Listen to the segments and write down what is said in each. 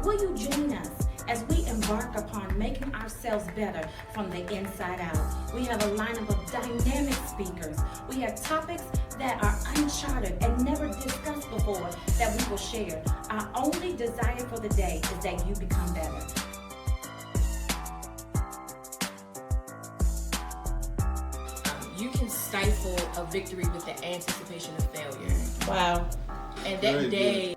will you join us as we embark upon making ourselves better from the inside out? We have a lineup of dynamic speakers. We have topics that are uncharted and never discussed before that we will share. Our only desire for the day is that you become better. You can stifle a victory with the anticipation of failure. Wow. And that day...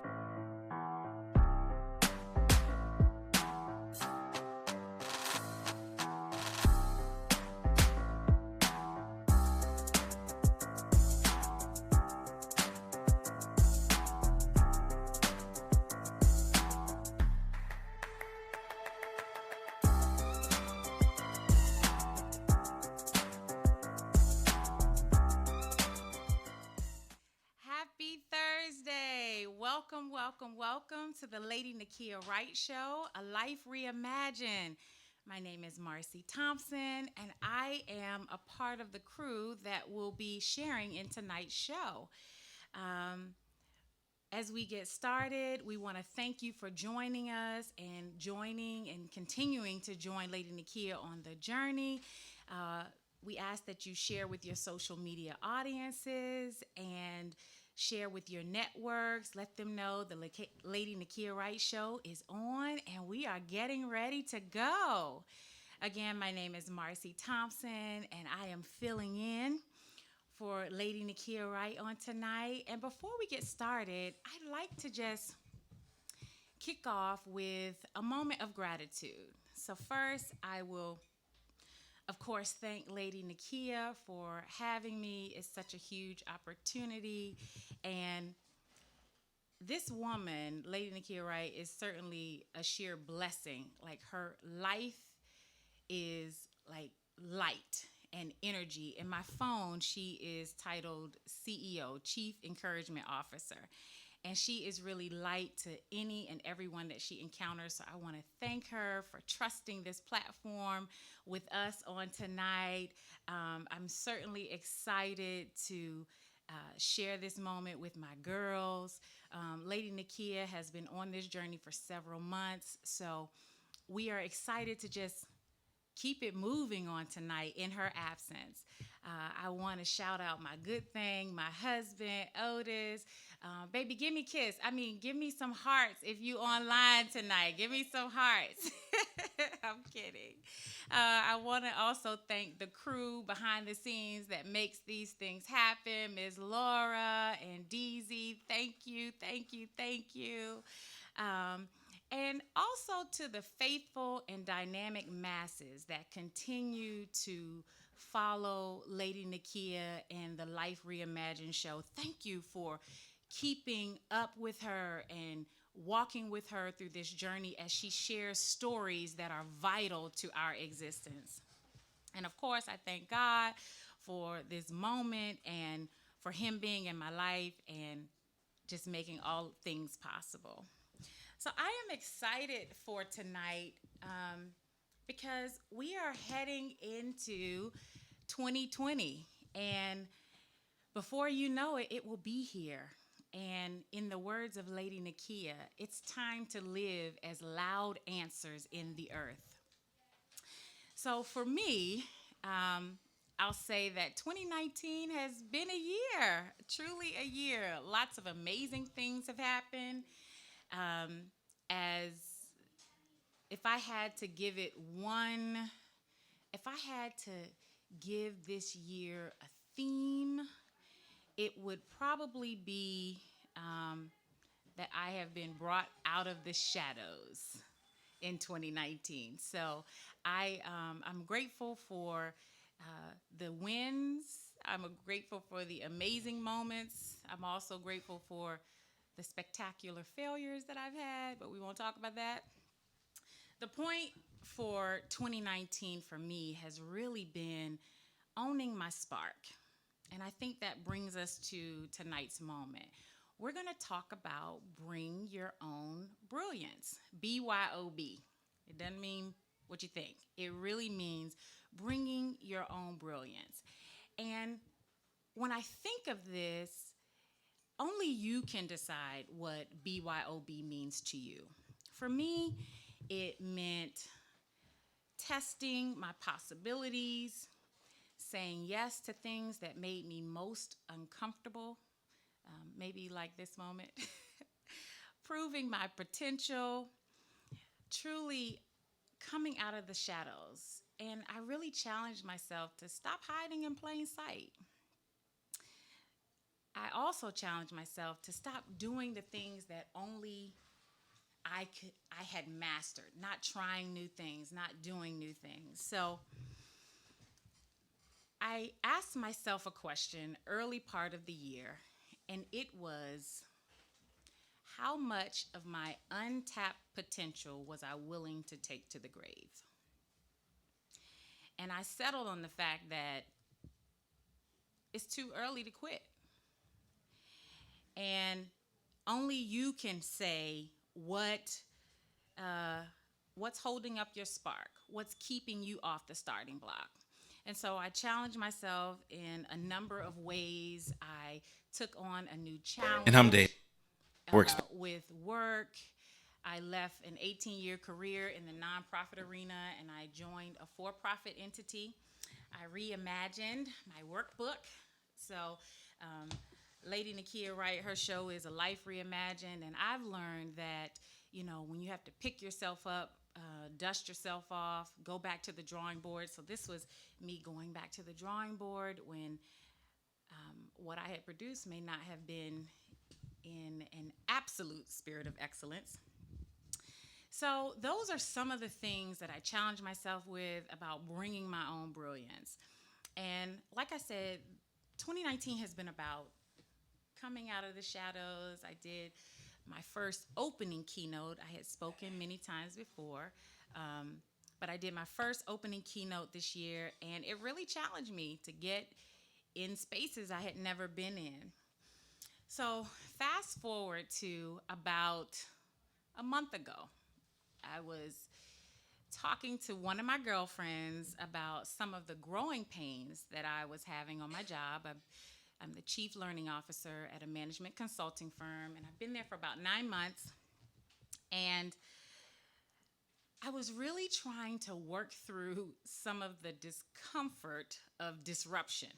Welcome to the Lady Nakia Wright Show, A Life Reimagined. My name is Marcy Thompson, and I am a part of the crew that will be sharing in tonight's show. As we get started, we want to thank you for joining us and continuing to join Lady Nakia on the journey. We ask that you share with your social media audiences and share with your networks. Let them know the Lady Nakia Wright Show is on and we are getting ready to go. Again, my name is Marcy Thompson and I am filling in for Lady Nakia Wright on tonight. And before we get started, I'd like to just kick off with a moment of gratitude. So first, I will, of course, thank Lady Nakia for having me. It's such a huge opportunity. And this woman, Lady Nakia Wright, is certainly a sheer blessing. Like, her life is like light and energy. In my phone, she is titled CEO, Chief Encouragement Officer. And she is really light to any and everyone that she encounters. So I want to thank her for trusting this platform with us on tonight. I'm certainly excited to share this moment with my girls. Lady Nakia has been on this journey for several months. So we are excited to just keep it moving on tonight in her absence. I want to shout out my good thing, my husband, Otis. Baby, give me a kiss. Give me some hearts if you online tonight. Give me some hearts. I'm kidding. I want to also thank the crew behind the scenes that makes these things happen. Ms. Laura and Deezy, thank you, thank you, thank you. And also to the faithful and dynamic masses that continue to follow Lady Nakia and the Life Reimagined show. Thank you for keeping up with her and walking with her through this journey as she shares stories that are vital to our existence. And of course, I thank God for this moment and for him being in my life and just making all things possible. So I am excited for tonight because we are heading into 2020. And before you know it, it will be here. And in the words of Lady Nakia, it's time to live as loud answers in the earth. So for me, I'll say that 2019 has been a year, truly a year. Lots of amazing things have happened. As if I had to give this year a theme, it would probably be that I have been brought out of the shadows in 2019. So I'm grateful for the wins. I'm grateful for the amazing moments. I'm also grateful for the spectacular failures that I've had, but we won't talk about that. The point for 2019 for me has really been owning my spark. And I think that brings us to tonight's moment. We're going to talk about bring your own brilliance, BYOB. It doesn't mean what you think. It really means bringing your own brilliance. And when I think of this, only you can decide what BYOB means to you. For me, it meant testing my possibilities, saying yes to things that made me most uncomfortable, maybe like this moment, proving my potential, truly coming out of the shadows. And I really challenged myself to stop hiding in plain sight. I also challenged myself to stop doing the things that only I had mastered, not trying new things, not doing new things. So I asked myself a question early part of the year, and it was, how much of my untapped potential was I willing to take to the grave? And I settled on the fact that it's too early to quit. And only you can say what's holding up your spark, what's keeping you off the starting block. And so I challenged myself in a number of ways. I took on a new challenge. And I'm Dave. With work. I left an 18-year career in the nonprofit arena and I joined a for-profit entity. I reimagined my workbook. So Lady Nakia Wright, her show is A Life Reimagined, and I've learned that, when you have to pick yourself up, dust yourself off, go back to the drawing board. So this was me going back to the drawing board when what I had produced may not have been in an absolute spirit of excellence. So those are some of the things that I challenge myself with about bringing my own brilliance. And like I said, 2019 has been about coming out of the shadows. I did my first opening keynote. I had spoken many times before, but I did my first opening keynote this year, and it really challenged me to get in spaces I had never been in. So fast forward to about a month ago, I was talking to one of my girlfriends about some of the growing pains that I was having on my job. I'm the chief learning officer at a management consulting firm, and I've been there for about 9 months. And I was really trying to work through some of the discomfort of disruption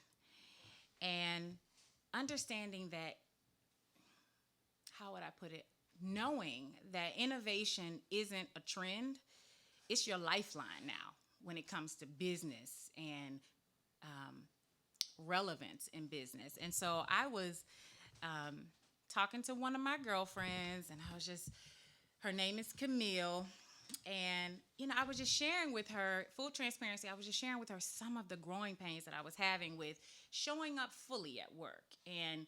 and understanding that, how would I put it? Knowing that innovation isn't a trend, it's your lifeline now when it comes to business and relevance in business. And so I was talking to one of my girlfriends, and her name is Camille. And, I was just sharing with her, full transparency, I was just sharing with her some of the growing pains that I was having with showing up fully at work and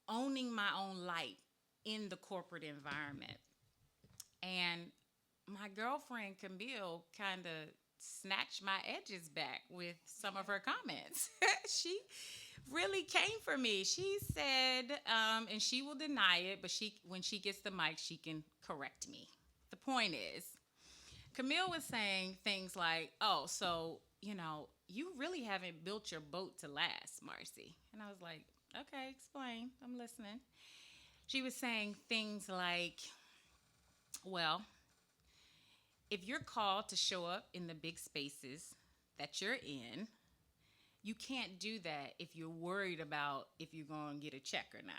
owning my own light in the corporate environment. And my girlfriend Camille kind of snatched my edges back with some of her comments. She really came for me. She said, and she will deny it, but when she gets the mic, she can correct me. The point is, Camille was saying things like, oh, so, you really haven't built your boat to last, Marcy. And I was like, okay, explain. I'm listening. She was saying things like, well, if you're called to show up in the big spaces that you're in, you can't do that if you're worried about if you're going to get a check or not,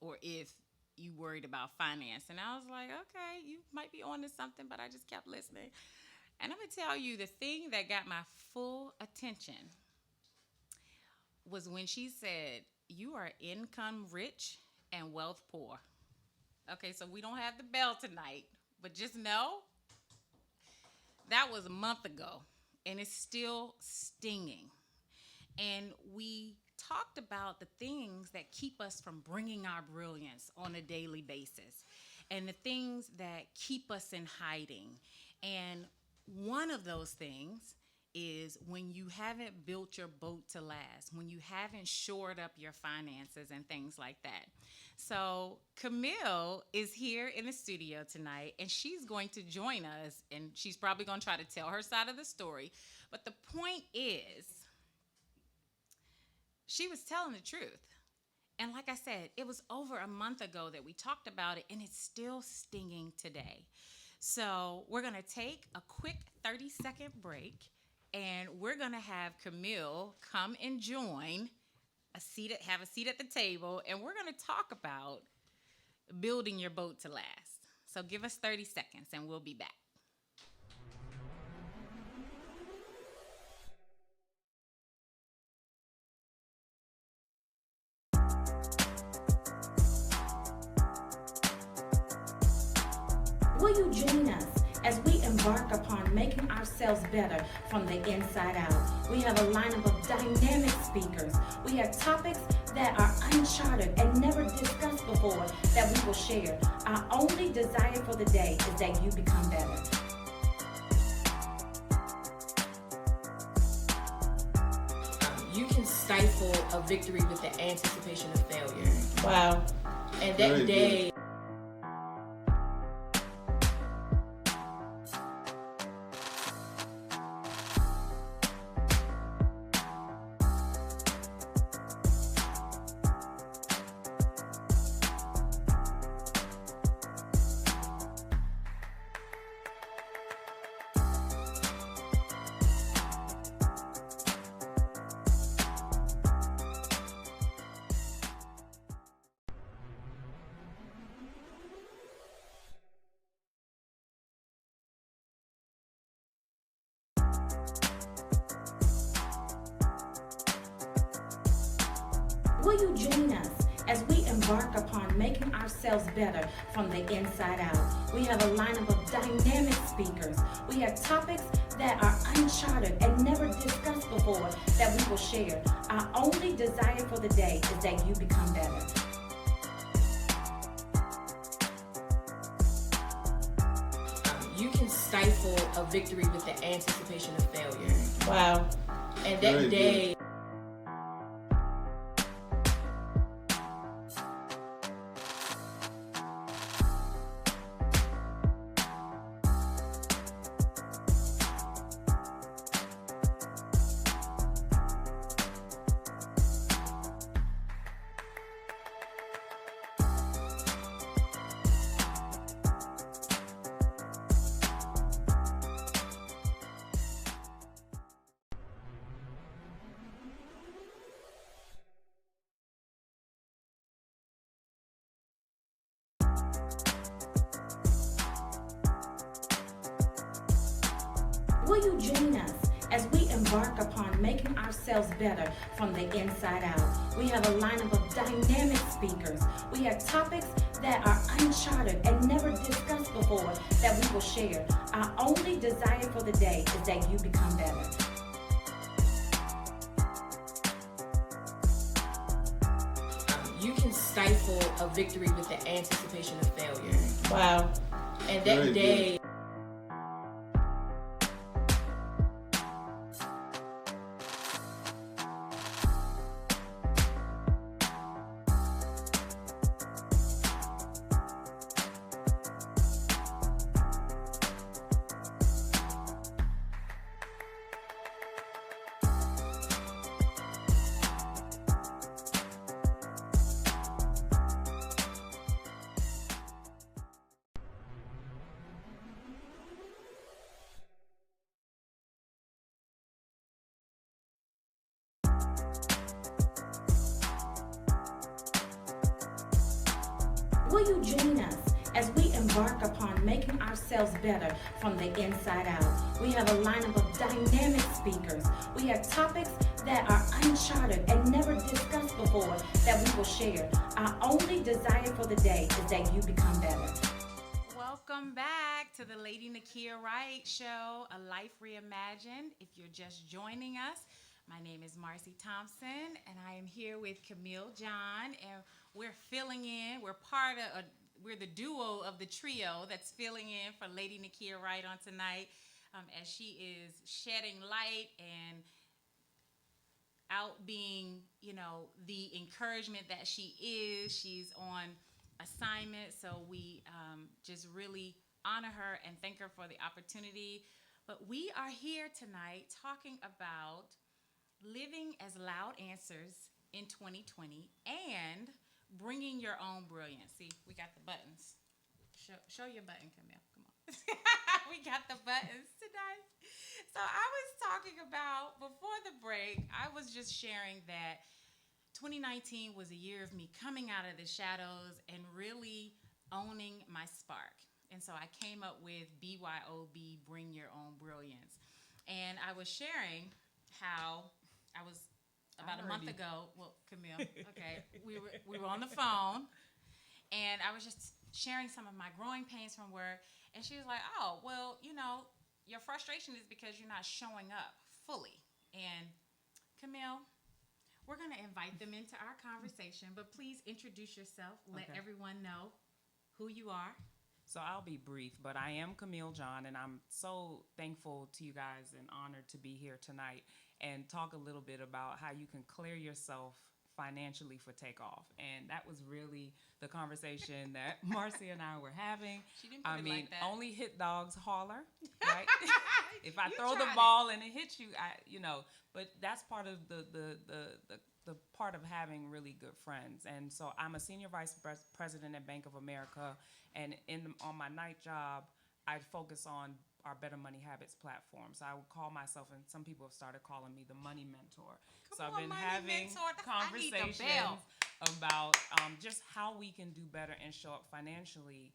or if you worried about finance. And I was like, okay, you might be on to something, but I just kept listening. And I'm going to tell you, the thing that got my full attention was when she said, you are income rich and wealth poor. Okay, so we don't have the bell tonight, but just know that was a month ago, and it's still stinging. And we talked about the things that keep us from bringing our brilliance on a daily basis, and the things that keep us in hiding. And one of those things is when you haven't built your boat to last, when you haven't shored up your finances and things like that. So Camille is here in the studio tonight, and she's going to join us, and she's probably going to try to tell her side of the story. But the point is, she was telling the truth. And like I said, it was over a month ago that we talked about it, and it's still stinging today. So we're going to take a quick 30-second break, and we're going to have Camille come and join have a seat at the table, and we're going to talk about building your boat to last. So give us 30 seconds, and we'll be back. Will you join us as we embark upon making ourselves better from the inside out? We have a lineup of dynamic speakers. We have topics that are uncharted and never discussed before that we will share. Our only desire for the day is that you become better. You can stifle a victory with the anticipation of failure. Wow. And that day, Will you join us as we embark upon making ourselves better from the inside out? We have a lineup of dynamic speakers. We have topics that are uncharted and never discussed before that we will share. Our only desire for the day is that you become better. you can stifle a victory with the anticipation of failure. Wow. And that day, Will you join us as we embark upon making ourselves better from the inside out? We have a lineup of dynamic speakers. We have topics that are uncharted and never discussed before that we will share. Our only desire for the day is that you become better. you can stifle a victory with the anticipation of failure. Wow. And that day, Will you join us as we embark upon making ourselves better from the inside out? We have a lineup of dynamic speakers. We have topics that are uncharted and never discussed before that we will share. Our only desire for the day is that you become better. Welcome back to the Lady Nakia Wright Show, A Life Reimagined. If you're just joining us, my name is Marcy Thompson, and I am here with Camille John, and we're filling in. We're the duo of the trio that's filling in for Lady Nakia Wright on tonight, as she is shedding light and out being, the encouragement that she is. She's on assignment, so we just really honor her and thank her for the opportunity. But we are here tonight talking about living as loud answers in 2020 and bringing your own brilliance. See, we got the buttons. Show your button, Camille. Come on. We got the buttons tonight. So I was talking about, before the break, I was just sharing that 2019 was a year of me coming out of the shadows and really owning my spark. And so I came up with BYOB, Bring Your Own Brilliance. And I was sharing how I was about a month ago. Well, Camille, okay, we were on the phone, and I was just sharing some of my growing pains from work. And she was like, "Oh, well, your frustration is because you're not showing up fully." And Camille, we're going to invite them into our conversation, but please introduce yourself. Let everyone know who you are. So I'll be brief, but I am Camille John, and I'm so thankful to you guys and honored to be here tonight and talk a little bit about how you can clear yourself financially for takeoff. And that was really the conversation that Marcy and I were having. She didn't put it like that. Only hit dogs holler, right? If I You throw the tried ball and it hits you, but that's part of the part of having really good friends. And so I'm a senior vice president at Bank of America, and on my night job, I focus on our Better Money Habits platform. So I would call myself, and some people have started calling me the money mentor. So I've been having conversations about just how we can do better and show up financially,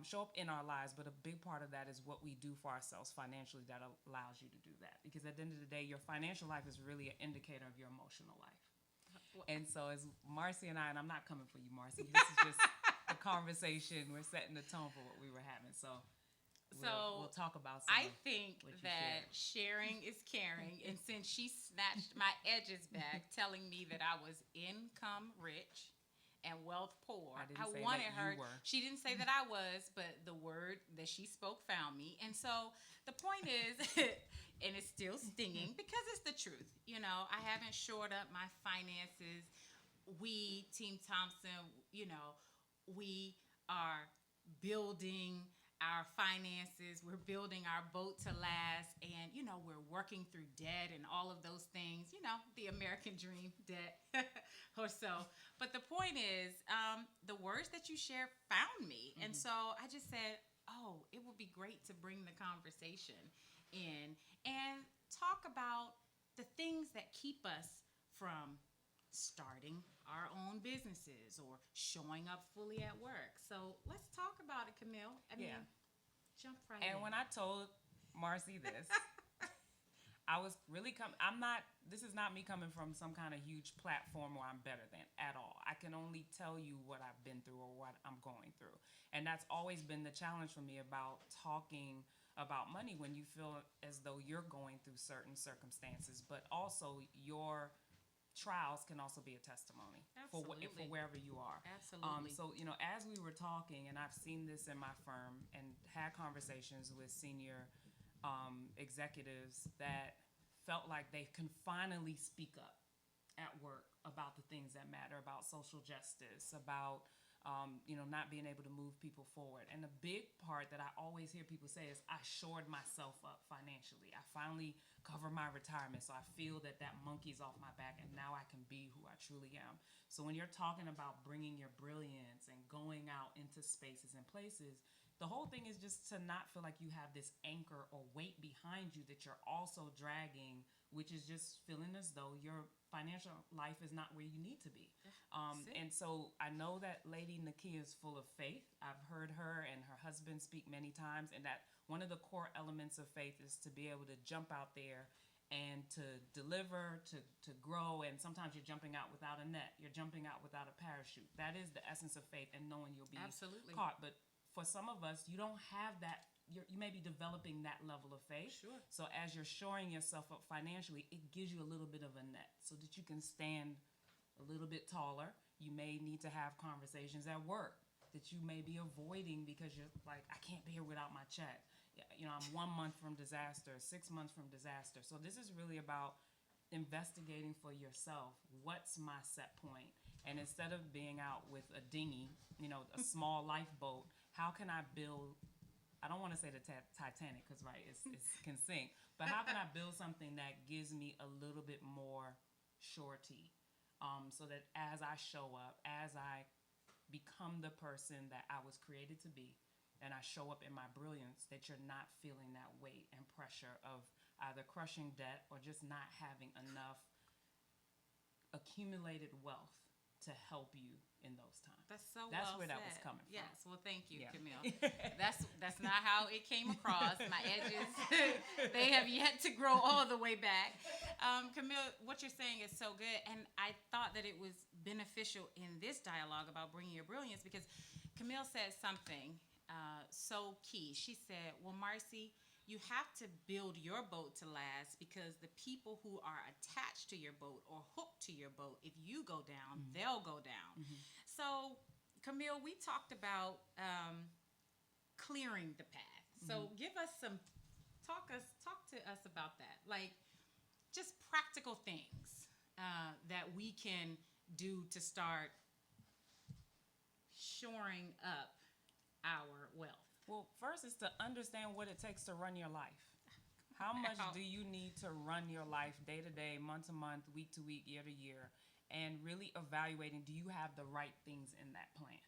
show up in our lives. But a big part of that is what we do for ourselves financially that allows you to do that. Because at the end of the day, your financial life is really an indicator of your emotional life. And so as Marcy and I'm not coming for you, Marcy. This is just a conversation. We're setting the tone for what we were having. So we'll talk about some I think that sharing is caring. And since she snatched my edges back, telling me that I was income rich and wealth poor, I wanted her. She didn't say that I was, but the word that she spoke found me. And so the point is, and it's still stinging because it's the truth. I haven't shored up my finances. We, Team Thompson, we are building our finances. We're building our boat to last, and we're working through debt and all of those things. The American dream debt or so. But the point is, the words that you shared found me, and so I just said, "Oh, it would be great to bring the conversation in and talk about the things that keep us from starting our own businesses or showing up fully at work." So let's talk about it, Camille. I mean, jump right in. And when I told Marcy this, I was really this is not me coming from some kind of huge platform where I'm better than at all. I can only tell you what I've been through or what I'm going through. And that's always been the challenge for me about talking about money, when you feel as though you're going through certain circumstances, but also your trials can also be a testimony for wherever you are. Absolutely. So, as we were talking, and I've seen this in my firm and had conversations with senior executives that felt like they can finally speak up at work about the things that matter, about social justice, about not being able to move people forward. And the big part that I always hear people say is, I shored myself up financially. I finally covered my retirement, so I feel that monkey's off my back, and now I can be who I truly am. So when you're talking about bringing your brilliance and going out into spaces and places, the whole thing is just to not feel like you have this anchor or weight behind you that you're also dragging, which is just feeling as though your financial life is not where you need to be. And so I know that Lady Nakia is full of faith. I've heard her and her husband speak many times, and that one of the core elements of faith is to be able to jump out there and to deliver, to grow. And sometimes you're jumping out without a net. You're jumping out without a parachute. That is the essence of faith, and knowing you'll be caught. But for some of us, you don't have that. You may be developing that level of faith. Sure. So as you're shoring yourself up financially, it gives you a little bit of a net so that you can stand a little bit taller. You may need to have conversations at work that you may be avoiding because you're like, I can't be here without my check. I'm 1 month from disaster, 6 months from disaster. So this is really about investigating for yourself, what's my set point? And instead of being out with a dinghy, a small lifeboat, how can I build, I don't want to say the Titanic because, right, it can sink, but how can I build something that gives me a little bit more surety so that as I show up, as I become the person that I was created to be, and I show up in my brilliance, that you're not feeling that weight and pressure of either crushing debt or just not having enough accumulated wealth to help you in those times. That's well where that said. was coming from. Yes, well, thank you, Yeah. Camille. That's not how it came across. My edges, they have yet to grow all the way back. Camille, what you're saying is so good, and I thought that it was beneficial in this dialogue about bringing your brilliance because Camille said something so key. She said, well, Marcy, you have to build your boat to last because the people who are attached to your boat or hooked to your boat, if you go down, they'll go down. So, Camille, we talked about clearing the path. So, give us talk to us about that. Like, just practical things that we can do to start shoring up our wealth. Well, first is to understand what it takes to run your life. How much do you need to run your life day to day, month to month, week to week, year to year, and really evaluating, do you have the right things in that plan?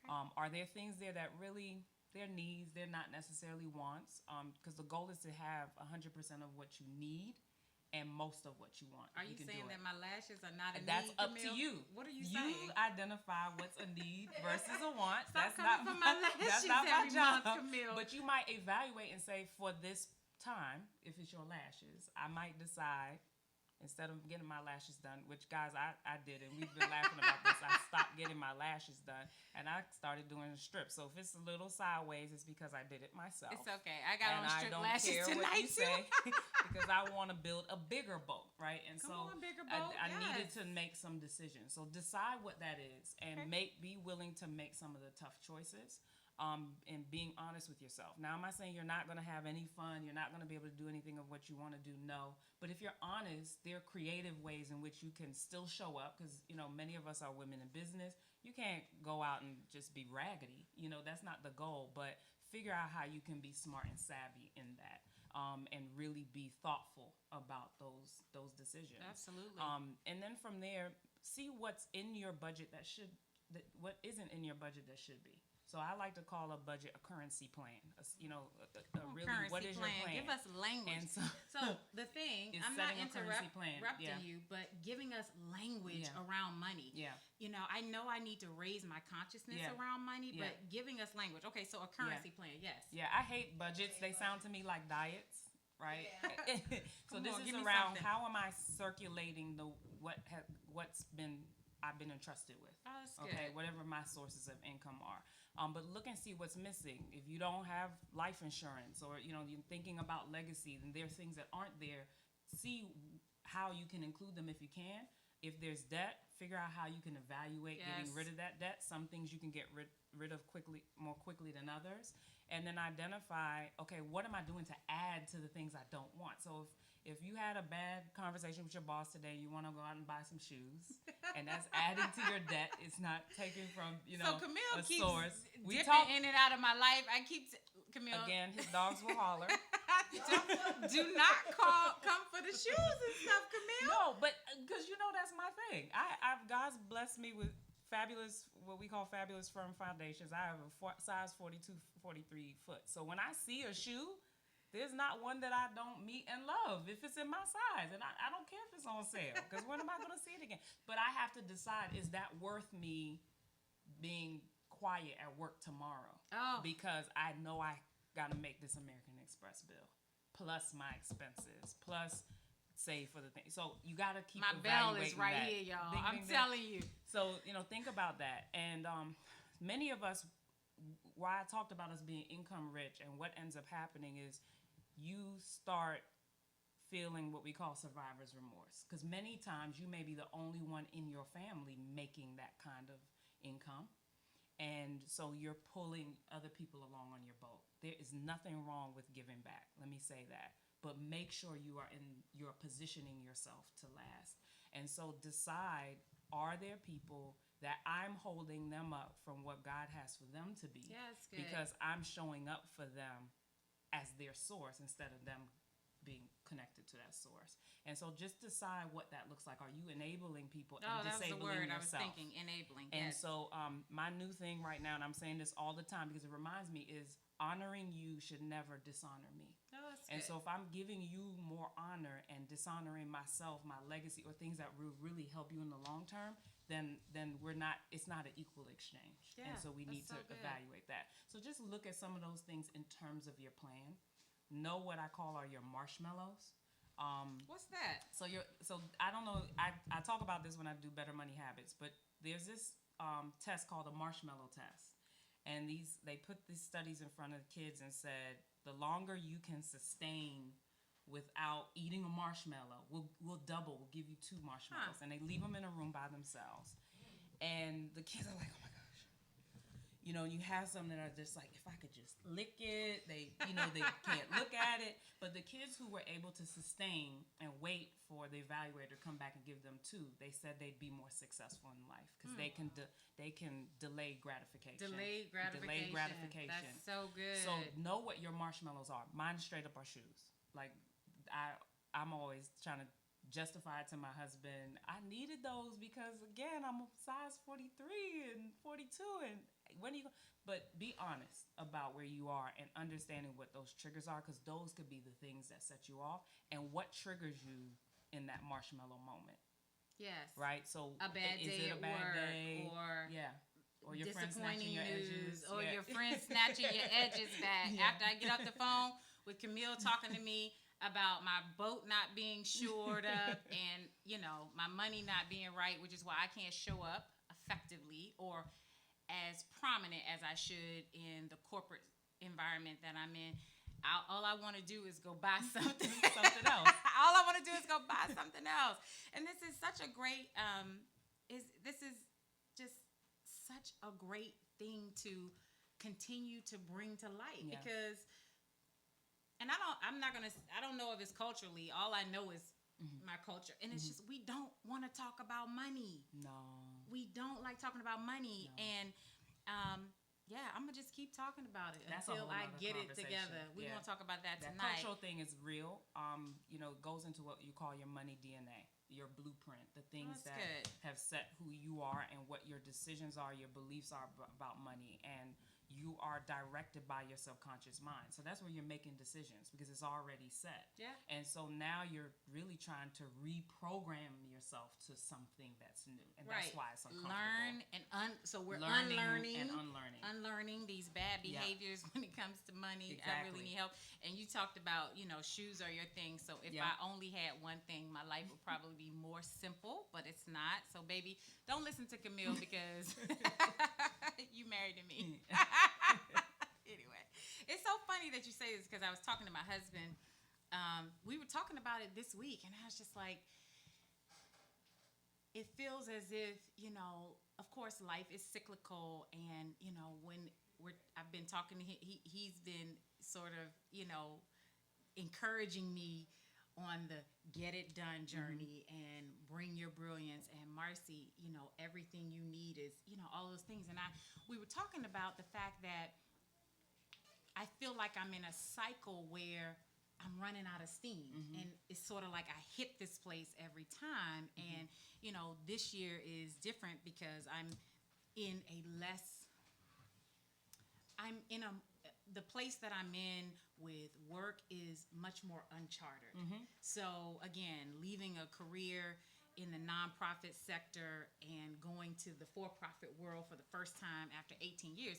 Okay. Are there things there that really, they're needs, they're not necessarily wants? Because the goal is to have 100% of what you need and most of what you want. Are you saying that my lashes are not a That's need, up Camille? to you. What are you saying? You identify what's a need versus a want. Stop That's not coming for my lashes that's not my every month, job. Camille. But you might evaluate and say, for this time, if it's your lashes, I might decide, instead of getting my lashes done, which, guys, I did, and we've been laughing about this. I stopped getting my lashes done, and I started doing a strip. So if it's a little sideways, it's because I did it myself. It's okay. I got on strip lashes care tonight, what you too. say, because I want to build a bigger boat, right? And Come on, bigger boat. I Yes. needed to make some decisions. So decide what that is, and be willing to make some of the tough choices. And being honest with yourself. Now, am I saying you're not going to have any fun? You're not going to be able to do anything of what you want to do? No. But if you're honest, there are creative ways in which you can still show up because, many of us are women in business. You can't go out and just be raggedy. That's not the goal. But figure out how you can be smart and savvy in that and really be thoughtful about those decisions. Absolutely. And then from there, see what's in your budget what isn't in your budget that should be. So I like to call a budget a currency plan. Really, what is your plan? Give us language. And so the thing, is I'm not setting a currency plan. interrupting Yeah. you, but giving us language Yeah. around money. Yeah. I know I need to raise my consciousness Yeah. around money, Yeah. but giving us language. Okay, so a currency plan, yes. Yeah, I hate budgets. They sound to me like diets, right? So Come this on, is give me around something. how am I circulating I've been entrusted with. Oh, that's Okay, good. whatever my sources of income are. But look and see what's missing. If you don't have life insurance or, you're thinking about legacy, then there are things that aren't there. See how you can include them if you can. If there's debt, figure out how you can evaluate getting Yes. rid of that debt. Some things you can get rid of more quickly than others. And then identify, okay, what am I doing to add to the things I don't want? So if you had a bad conversation with your boss today, you want to go out and buy some shoes, and that's adding to your debt. It's not taking from, So Camille a keeps source. We dipping talk, in and out of my life. I keep Camille. again, his dogs will holler. do not come for the shoes and stuff, Camille. No, but because that's my thing. God's blessed me with fabulous, what we call fabulous firm foundations. I have a size 42, 43 foot. So when I see a shoe, there's not one that I don't meet and love if it's in my size. And I don't care if it's on sale because when am I going to see it again? But I have to decide, is that worth me being quiet at work tomorrow? Oh. Because I know I got to make this American Express bill, plus my expenses, plus save for the thing. So you got to keep My bell is evaluating right that. here, y'all. Ding, I'm ding, ding. telling you. So, think about that. And many of us, why I talked about us being income rich, and what ends up happening is you start feeling what we call survivor's remorse. Because many times you may be the only one in your family making that kind of income. And so you're pulling other people along on your boat. There is nothing wrong with giving back. Let me say that. But make sure you're positioning yourself to last. And so decide, are there people that I'm holding them up from what God has for them to be? Yeah, that's good. Because I'm showing up for them as their source instead of them being connected to that source. And so just decide what that looks like. Are you enabling people Oh, and that was the disabling word I was yourself? thinking, enabling. And yes. so my new thing right now, and I'm saying this all the time because it reminds me, is honoring you should never dishonor me. Oh, that's And good. so if I'm giving you more honor and dishonoring myself, my legacy, or things that will really help you in the long term, then it's not an equal exchange. Yeah, And so we that's need to so good. evaluate that. So just look at some of those things in terms of your plan. Know what I call are your marshmallows. What's that? So I don't know, I talk about this when I do Better Money Habits, but there's this test called the Marshmallow test. And they put these studies in front of kids and said, the longer you can sustain without eating a marshmallow, we'll give you 2 marshmallows. And they leave them in a room by themselves. And the kids are like, oh my gosh. You know, you have some that are just like, if I could just lick it, they can't look at it. But the kids who were able to sustain and wait for the evaluator to come back and give them 2, they said they'd be more successful in life because they can delay gratification. Delayed gratification. That's so good. So know what your marshmallows are. Mine straight up are shoes. Like I'm always trying to justify it to my husband. I needed those because again, I'm a size 43 and 42, and when are you? But be honest about where you are and understanding what those triggers are, because those could be the things that set you off, and what triggers you in that marshmallow moment. Yes. Right. So a bad is day it a at bad work, day? or or your friend snatching disappointing your news, edges, or your friend snatching your edges back after I get off the phone with Camille talking to me about my boat not being shored up and, my money not being right, which is why I can't show up effectively or as prominent as I should in the corporate environment that I'm in. All I want to do is go buy something else. All I want to do is go buy something else. And this is such a great, this is just such a great thing to continue to bring to light because, and I don't know if it's culturally. All I know is my culture, and it's just we don't want to talk about money. No, we don't like talking about money, and I'm gonna just keep talking about it until I get it together. We won't talk about that tonight. That cultural thing is real. It goes into what you call your money DNA, your blueprint, the things that have set who you are and what your decisions are, your beliefs are about money, and you are directed by your subconscious mind. So that's where you're making decisions because it's already set. Yeah. And so now you're really trying to reprogram yourself to something that's new. And that's why it's uncomfortable. Learn and so we're unlearning. Unlearning these bad behaviors when it comes to money. Exactly. I really need help. And you talked about, shoes are your thing. So if I only had one thing, my life would probably be more simple, but it's not. So baby, don't listen to Camille because you married to me. Anyway, it's so funny that you say this because I was talking to my husband. We were talking about it this week, and I was just like, it feels as if, of course, life is cyclical, and when I've been talking to him, he's been sort of, encouraging me on the get it done journey and bring your brilliance, and Marcy, everything you need is, all those things. And we were talking about the fact that I feel like I'm in a cycle where I'm running out of steam, and it's sort of like I hit this place every time. And, this year is different because the place that I'm in with work is much more uncharted. So again, leaving a career in the nonprofit sector and going to the for-profit world for the first time after 18 years,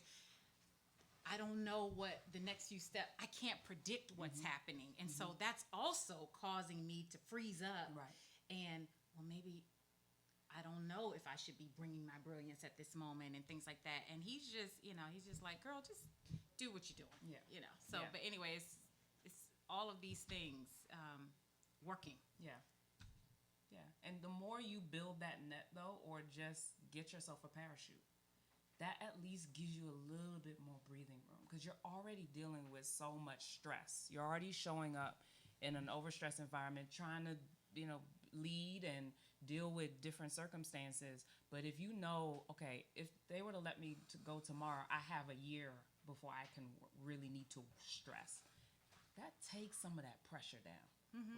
I don't know what the next few steps, I can't predict what's happening. And so that's also causing me to freeze up. Right. And, well, maybe I don't know if I should be bringing my brilliance at this moment and things like that. And he's just like, girl, just do what you're doing. Yeah. So, but anyway, it's all of these things working. Yeah. And the more you build that net, though, or just get yourself a parachute, that at least gives you a little bit more breathing room because you're already dealing with so much stress. You're already showing up in an overstressed environment, trying to, lead and deal with different circumstances. But if you know, okay, if they were to let me to go tomorrow, I have a year before I can really need to stress. That takes some of that pressure down.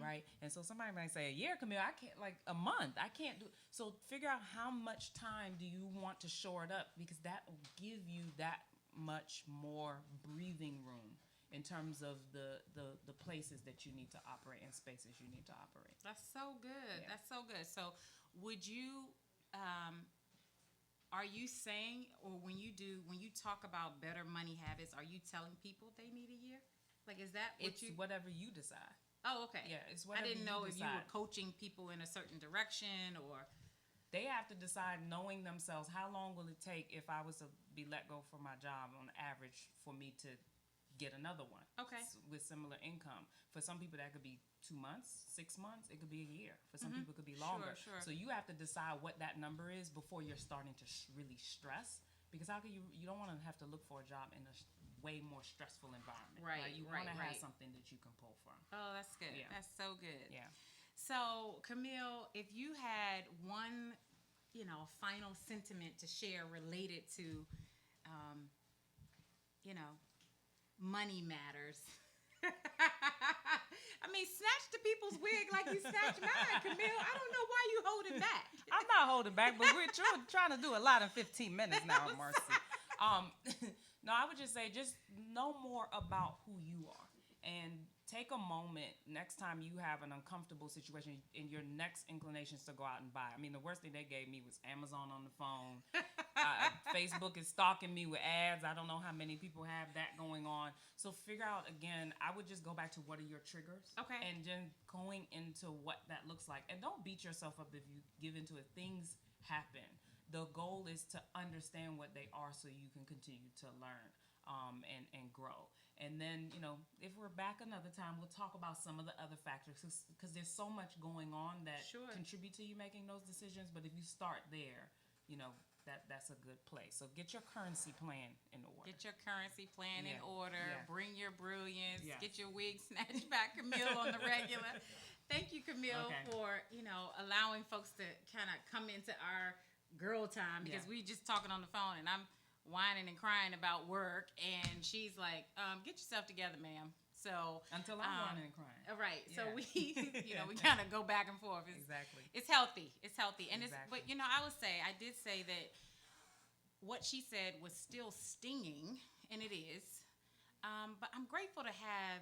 right? And so somebody might say, a year, Camille, I can't, like a month, I can't do. So figure out how much time do you want to shore it up, because that will give you that much more breathing room in terms of the places that you need to operate and spaces you need to operate. That's so good. Yeah. That's so good. So would you, are you saying, or when you talk about better money habits, are you telling people they need a year? Like, is that what It's whatever you decide. Oh, okay. Yeah, it's I whatever didn't know you if you were decide. coaching people in a certain direction or. They have to decide, knowing themselves, how long will it take if I was to be let go from my job on average for me to get another one. Okay. With similar income. For some people, that could be 2 months, 6 months. It could be a year. For some people, it could be longer. Sure. So you have to decide what that number is before you're starting to really stress. Because how can you don't want to have to look for a job in a way more stressful environment. Right, You right, want to have right. something that you can pull from. Oh, that's good. Yeah. That's so good. Yeah. So, Camille, if you had one, final sentiment to share related to, money matters. I mean, snatch the people's wig like you snatched mine, Camille. I don't know why you holding back. I'm not holding back, but we're trying to do a lot in 15 minutes now, Marcy. No, I would just say, just know more about who you are, and take a moment next time you have an uncomfortable situation and your next inclination is to go out and buy. I mean, the worst thing they gave me was Amazon on the phone. Facebook is stalking me with ads. I don't know how many people have that going on. So figure out, again, I would just go back to what are your triggers. Okay. And then going into what that looks like. And don't beat yourself up if you give into it. Things happen. The goal is to understand what they are so you can continue to learn and grow. And then, if we're back another time, we'll talk about some of the other factors, because there's so much going on that contribute to you making those decisions. But if you start there, that's a good place. So get your currency plan in order. Get your currency plan in Yeah. order. Yeah. Bring your brilliance. Yes. Get your wig snatched back, Camille, on the regular. Thank you, Camille, Okay. for, allowing folks to kind of come into our girl time, because we just talking on the phone and I'm whining and crying about work, and she's like, get yourself together, ma'am. So Until I'm whining and crying. Right. So Yeah. we kind of go back and forth. Exactly. It's healthy. It's healthy. And Exactly. but I did say that what she said was still stinging, and it is. But I'm grateful to have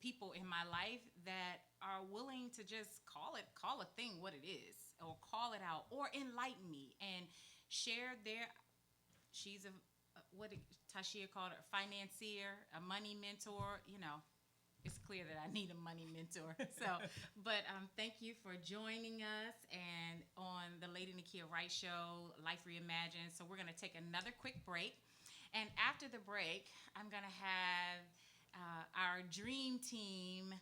people in my life that are willing to just call a thing what it is, or call it out, or enlighten me and share she's what Tashia called her, a financier, a money mentor. It's clear that I need a money mentor. So, but thank you for joining us and on the Lady Nakia Wright Show, Life Reimagined. So we're going to take another quick break. And after the break, I'm going to have our dream team,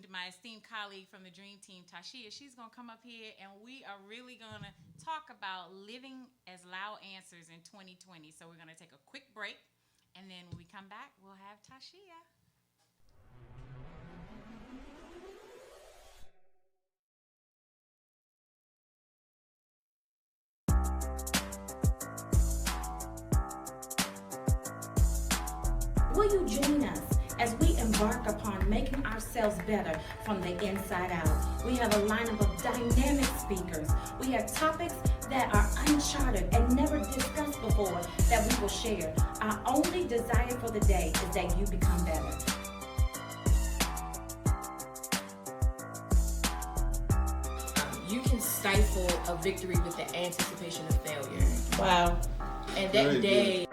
my esteemed colleague from the dream team, Tashia. She's going to come up here, and we are really going to talk about living as loud answers in 2020. So we're going to take a quick break, and then when we come back, we'll have Tashia. Will you join us as we embark upon making ourselves better from the inside out? We have a lineup of dynamic speakers. We have topics that are uncharted and never discussed before that we will share. Our only desire for the day is that you become better. You can stifle a victory with the anticipation of failure. Wow. And Very that good. day,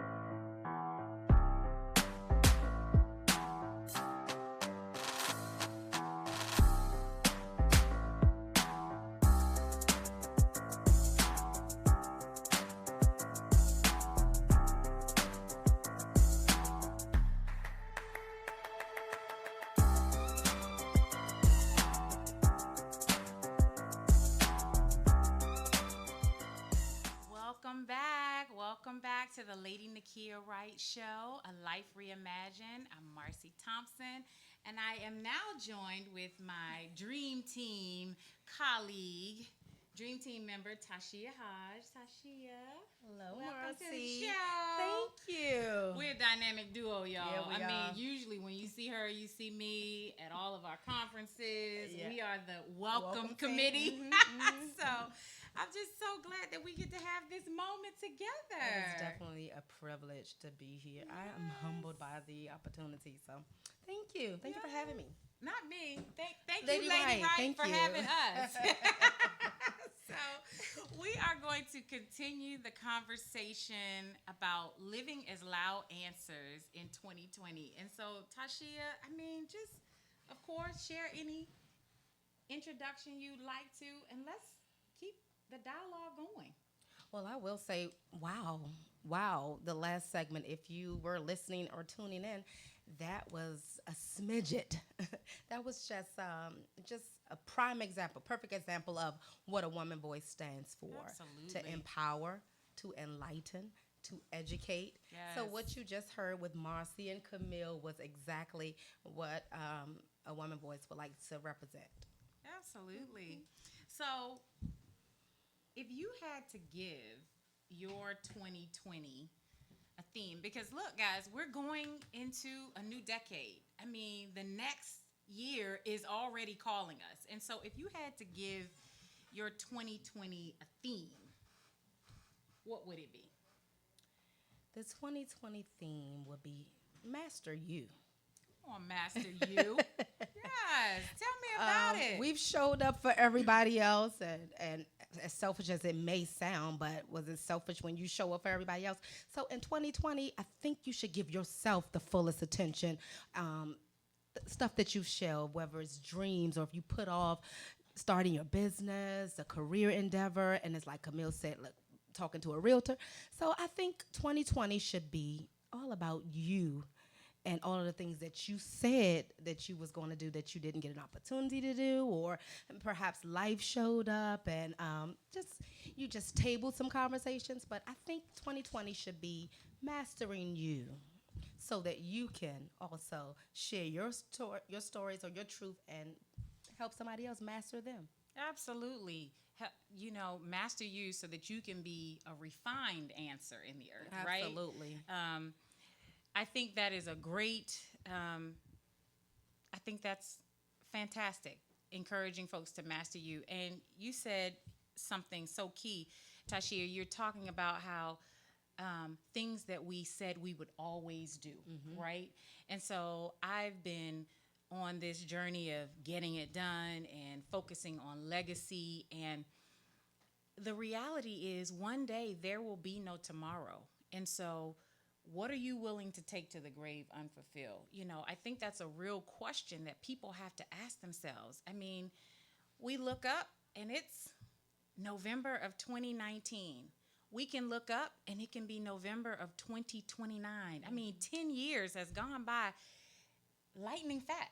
Welcome back to the Lady Nakia Wright Show, A Life Reimagined. I'm Marcy Thompson, and I am now joined with my dream team colleague, Dream Team member Tashia Hodge. Tashia, Hello, welcome to the Marcy. show. Thank you. We're a dynamic duo, y'all. Yeah, we I mean, are. usually when you see her, you see me at all of our conferences. Yeah. We are the welcome Welcome committee. team. Mhm, So I'm just so glad that we get to have this moment together. It is definitely a privilege to be here. I am humbled by the opportunity. So, thank you. Thank you for having me. Not me. Thank Lady you, Lady Wright. Wright, Thank for you. having us. So, we are going to continue the conversation about living as loud answers in 2020. And so, Tashia, I mean, just, of course, share any introduction you'd like to, and let's keep the dialogue going. Well, I will say, wow, the last segment, if you were listening or tuning in, that was a smidget. That was just a prime example, perfect example of what a woman voice stands for. Absolutely. To empower, to enlighten, to educate. So Yes. what you just heard with Marcy and Camille was exactly what a woman voice would like to represent. Absolutely. So, if you had to give your 2020 a theme, because look, guys, we're going into a new decade. I mean, the next year is already calling us. And so, if you had to give your 2020 a theme, what would it be? The 2020 theme would be Master You. Come on, Master You. Yes. Tell me about it. We've showed up for everybody else, and as selfish as it may sound, but was it selfish when you show up for everybody else? So in 2020, I think you should give yourself the fullest attention. Stuff that you've shelved, whether it's dreams or if you put off starting your business, a career endeavor, and it's like Camille said, look, talking to a realtor. So I think 2020 should be all about you and all of the things that you said that you was going to do that you didn't get an opportunity to do, or perhaps life showed up and you just tabled some conversations. But I think 2020 should be mastering you so that you can also share your stories or your truth and help somebody else master them. Absolutely. Master you so that you can be a refined answer in the earth, right? Absolutely. I think that is a great, I think that's fantastic, encouraging folks to master you. And you said something so key, Tashia. You're talking about how things that we said we would always do, right? And so I've been on this journey of getting it done and focusing on legacy. And the reality is one day there will be no tomorrow. And so what are you willing to take to the grave unfulfilled? I think that's a real question that people have to ask themselves. I mean, we look up and it's November of 2019. We can look up and it can be November of 2029. I mean, 10 years has gone by lightning fast.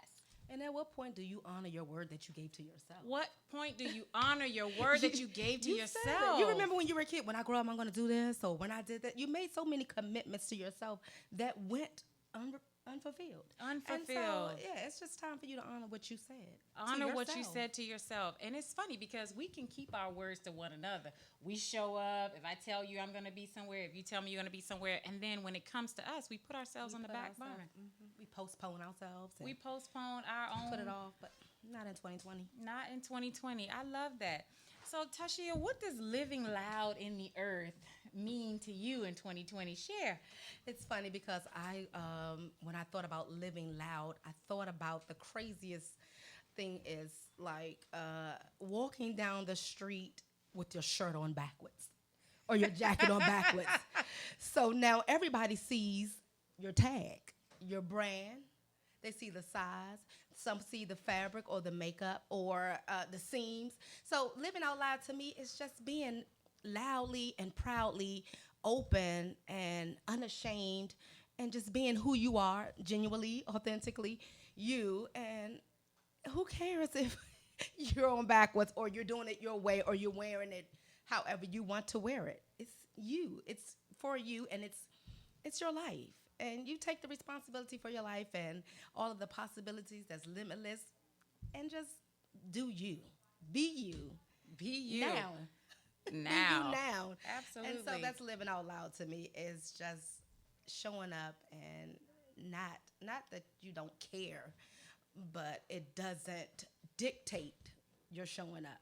And at what point do you honor your word that you gave to yourself? What point do you honor your word that you gave to You said it. yourself? You remember when you were a kid, when I grow up, I'm going to do this, or when I did that. You made so many commitments to yourself that went unfulfilled. Unfulfilled. And so, yeah, it's just time for you to honor what you said. to Honor what you yourself. said to yourself. And it's funny because we can keep our words to one another. We show up. If I tell you I'm going to be somewhere, if you tell me you're going to be somewhere, and then when it comes to us, we put ourselves on the back burner. We postpone ourselves. And We postpone our own. put it off, but not in 2020. Not in 2020. I love that. So, Tashia, what does living loud in the earth mean to you in 2020? Share. It's funny because when I thought about living loud, I thought about the craziest thing is like walking down the street with your shirt on backwards or your jacket on backwards. So now everybody sees your tag, your brand. They see the size. Some see the fabric or the makeup or the seams. So living out loud to me is just being loudly and proudly open and unashamed and just being who you are, genuinely, authentically you. And who cares if you're on backwards or you're doing it your way or you're wearing it however you want to wear it. It's you. It's for you, and it's your life. And you take the responsibility for your life and all of the possibilities that's limitless, and just do you. Be you. Be you. Now. Now. Be you now. Absolutely. And so that's living out loud to me, is just showing up, and not that you don't care, but it doesn't dictate your showing up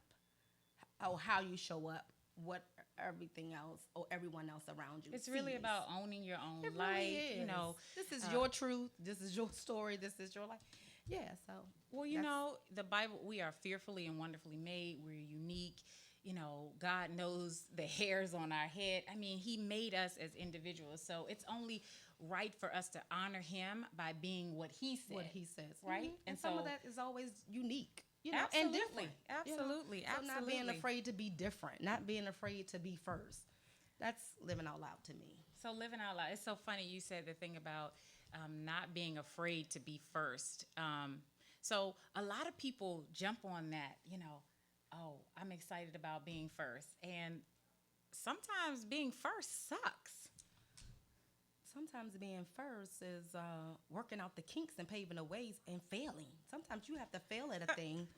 or how you show up, what everything else or everyone else around you It's really sees. about owning your own It life. really is. You know, this is your truth. This is your story. This is your life. Yeah. So well, you that's- know, the Bible, we are fearfully and wonderfully made. We're unique. You know, God knows the hairs on our head. I mean, he made us as individuals. So it's only right for us to honor him by being what he said. what he says, Right? Mhm. And And some so- of that is always unique, you know, Absolutely. and different. you know? Absolutely. So not being Absolutely. afraid to be different, not being afraid to be first. That's living out loud to me. So living out loud. It's so funny you said the thing about not being afraid to be first. So a lot of people jump on that, you know, oh, I'm excited about being first. And sometimes being first sucks. Sometimes being first is working out the kinks and paving the ways and failing. Sometimes you have to fail at a thing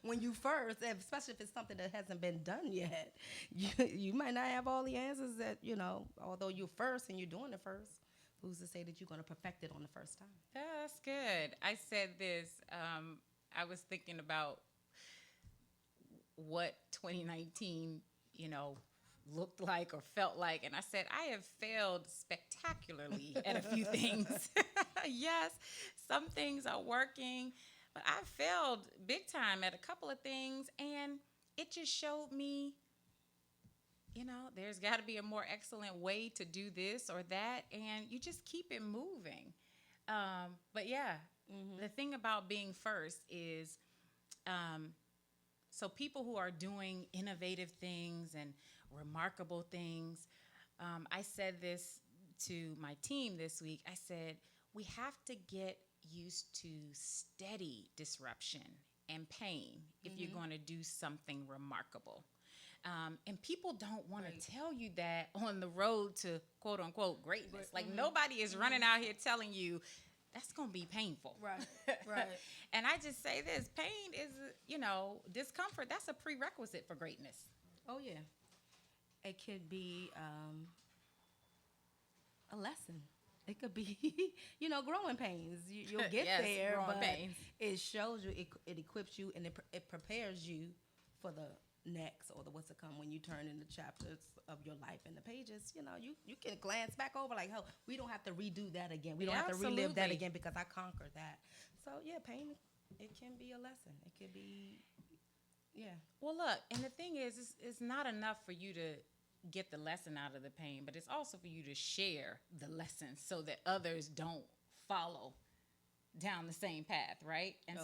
when you first, especially if it's something that hasn't been done yet. You might not have all the answers that, you know, although you're first and you're doing it first. Who's to say that you're going to perfect it on the first time? Yeah, that's good. I said this. I was thinking about what 2019, you know, looked like or felt like. And I said, I have failed spectacularly at a few things. Yes, some things are working, but I failed big time at a couple of things. And it just showed me, you know, there's got to be a more excellent way to do this or that. And you just keep it moving. But yeah, the thing about being first is, so people who are doing innovative things and remarkable things, I said this to my team this week. I said, we have to get used to steady disruption and pain if you're going to do something remarkable. And people don't want to tell you that on the road to quote unquote greatness. Like nobody is running out here telling you that's going to be painful. Right. And I just say this, pain is, you know, discomfort, that's a prerequisite for greatness. Oh, yeah. It could be a lesson. It could be, you know, growing pains. You'll get Yes, there, growing but pains. it shows you, it equips you, and it prepares you for the next or the what's to come when you turn in the chapters of your life and the pages. You know, you can glance back over like, oh, we don't have to redo that again. We don't have to relive that Absolutely. again because I conquered that. So, yeah, pain, it can be a lesson. It could be, yeah. Well, look, and the thing is, it's not enough for you to get the lesson out of the pain, but it's also for you to share the lesson so that others don't follow down the same path, right? And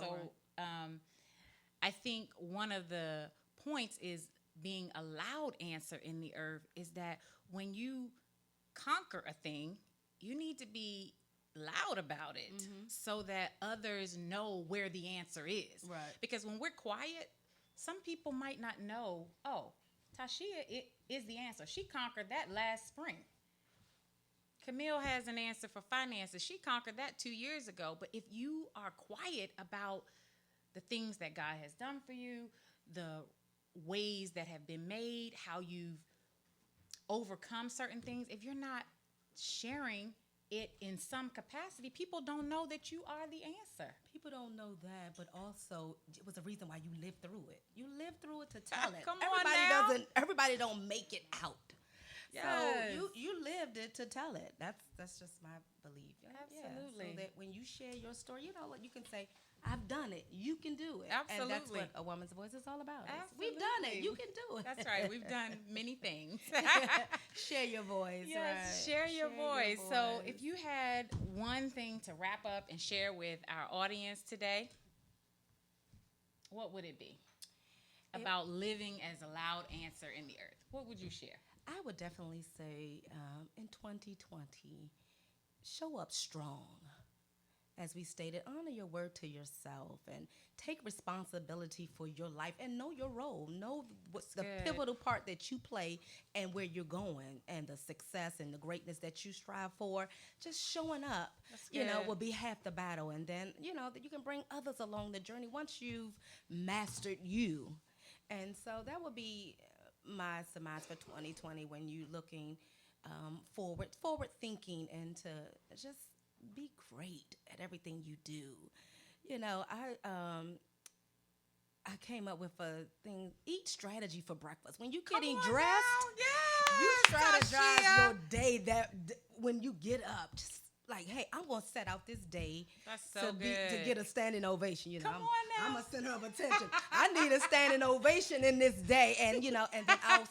I think one of the points is being a loud answer in the earth is that when you conquer a thing, you need to be loud about it so that others know where the answer is. Right. Because when we're quiet, some people might not know, oh, Tashia is the answer. She conquered that last spring. Camille has an answer for finances. She conquered that 2 years ago. But if you are quiet about the things that God has done for you, the ways that have been made, how you've overcome certain things, if you're not sharing it in some capacity, people don't know that you are the answer. People don't know that, but also it was a reason why you lived through it. You lived through it to tell it. Come on now. Everybody don't make it out. Yes. So you lived it to tell it. That's just my belief. Yeah, Absolutely. so that when you share your story, you know what, you can say, I've done it. You can do it. Absolutely. And that's what a woman's voice is all about. We've done it. Absolutely. You can do it. That's right. We've done many things. Share your voice. Yes, right. share your voice. So if you had one thing to wrap up and share with our audience today, what would it be? About living as a loud answer in the earth. What would you share? I would definitely say in 2020, show up strong. As we stated, honor your word to yourself and take responsibility for your life and know your role. Know what's the good. pivotal part that you play and where you're going and the success and the greatness that you strive for. Just showing up, you know, good. will be half the battle. And then, you know, that you can bring others along the journey once you've mastered you. And so that would be my surmise for 2020 when you're looking forward thinking, and to just be great at everything you do. You know, I came up with a thing: eat strategy for breakfast. When you're getting dressed, you strategize your day when you get up. Just like, hey, I'm gonna set out this day That's so good. to get a standing ovation. You know, Come on now. I'm a center of attention. I need a standing ovation in this day, and you know, and then I'll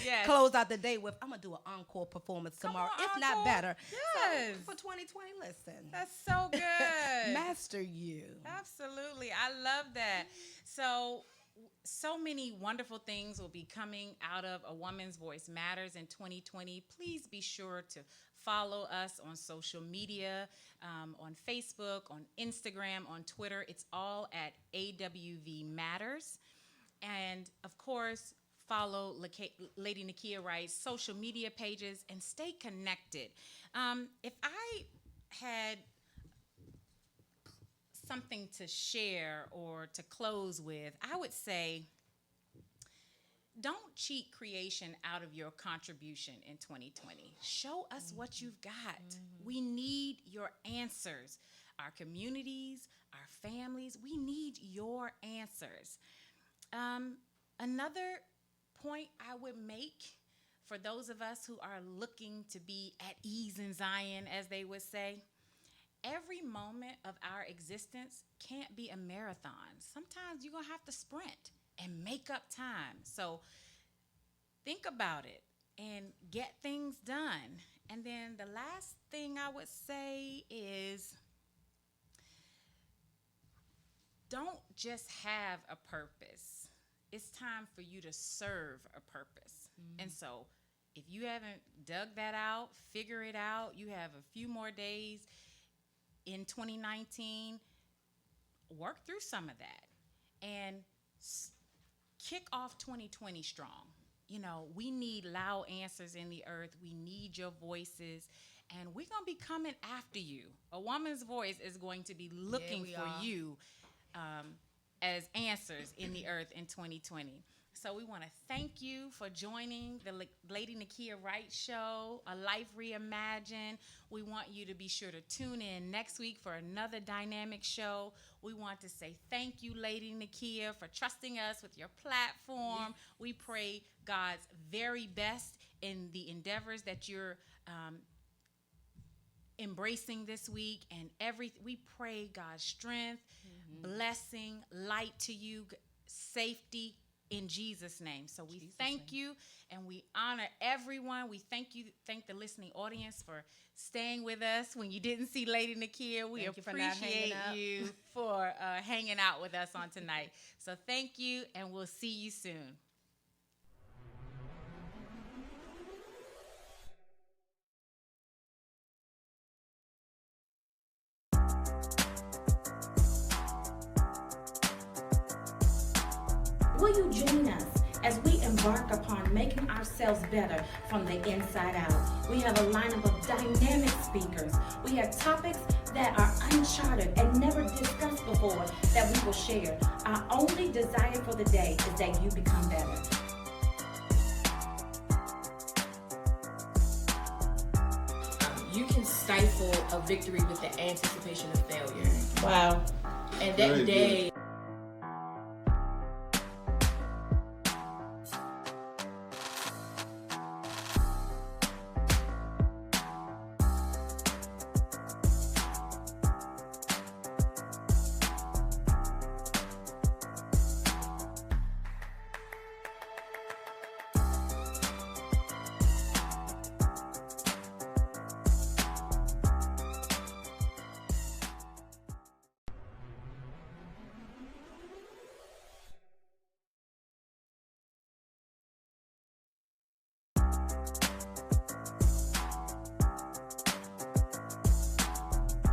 Yes. close out the day with, I'm gonna do an encore performance tomorrow, on, if not encore. better. Yes. So for 2020, listen, That's so good. master you. Absolutely. I love that. So many wonderful things will be coming out of A Woman's Voice Matters in 2020. Please be sure to follow us on social media, on Facebook, on Instagram, on Twitter. It's all at AWV Matters. And of course, follow Lady Nakia Wright's social media pages and stay connected. If I had something to share or to close with, I would say, don't cheat creation out of your contribution in 2020. Show us what you've got. We need your answers. Our communities, our families, we need your answers. Another point I would make for those of us who are looking to be at ease in Zion, as they would say, every moment of our existence can't be a marathon. Sometimes you're going to have to sprint and make up time. So think about it and get things done. And then the last thing I would say is, don't just have a purpose. It's time for you to serve a purpose. And so if you haven't dug that out, figure it out, you have a few more days in 2019, work through some of that and kick off 2020 strong. You know, we need loud answers in the earth. We need your voices, and we're going to be coming after you. A Woman's Voice is going to be looking for you as answers in the earth in 2020. So we want to thank you for joining the Lady Nakia Wright Show, A Life Reimagined. We want you to be sure to tune in next week for another dynamic show. We want to say thank you, Lady Nakia, for trusting us with your platform. We pray God's very best in the endeavors that you're embracing this week, and we pray God's strength, blessing, light to you, safety, in Jesus' name. So we thank you, and we honor everyone. We thank the listening audience for staying with us when you didn't see Lady Nakia. We appreciate you for hanging out with us on tonight. So thank you, and we'll see you soon. Will you join us as we embark upon making ourselves better from the inside out? We have a lineup of dynamic speakers. We have topics that are uncharted and never discussed before that we will share. Our only desire for the day is that you become better. You can stifle a victory with the anticipation of failure. Wow. And that Very day... good.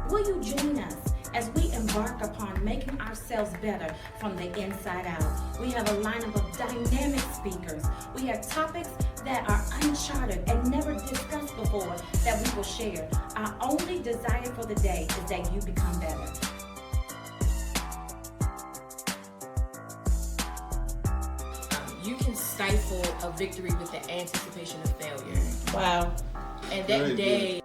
Will you join us as we embark upon making ourselves better from the inside out? We have a lineup of dynamic speakers. We have topics that are uncharted and never discussed before that we will share. Our only desire for the day is that you become better. can stifle a victory with the anticipation of failure. Wow. And Very that good. day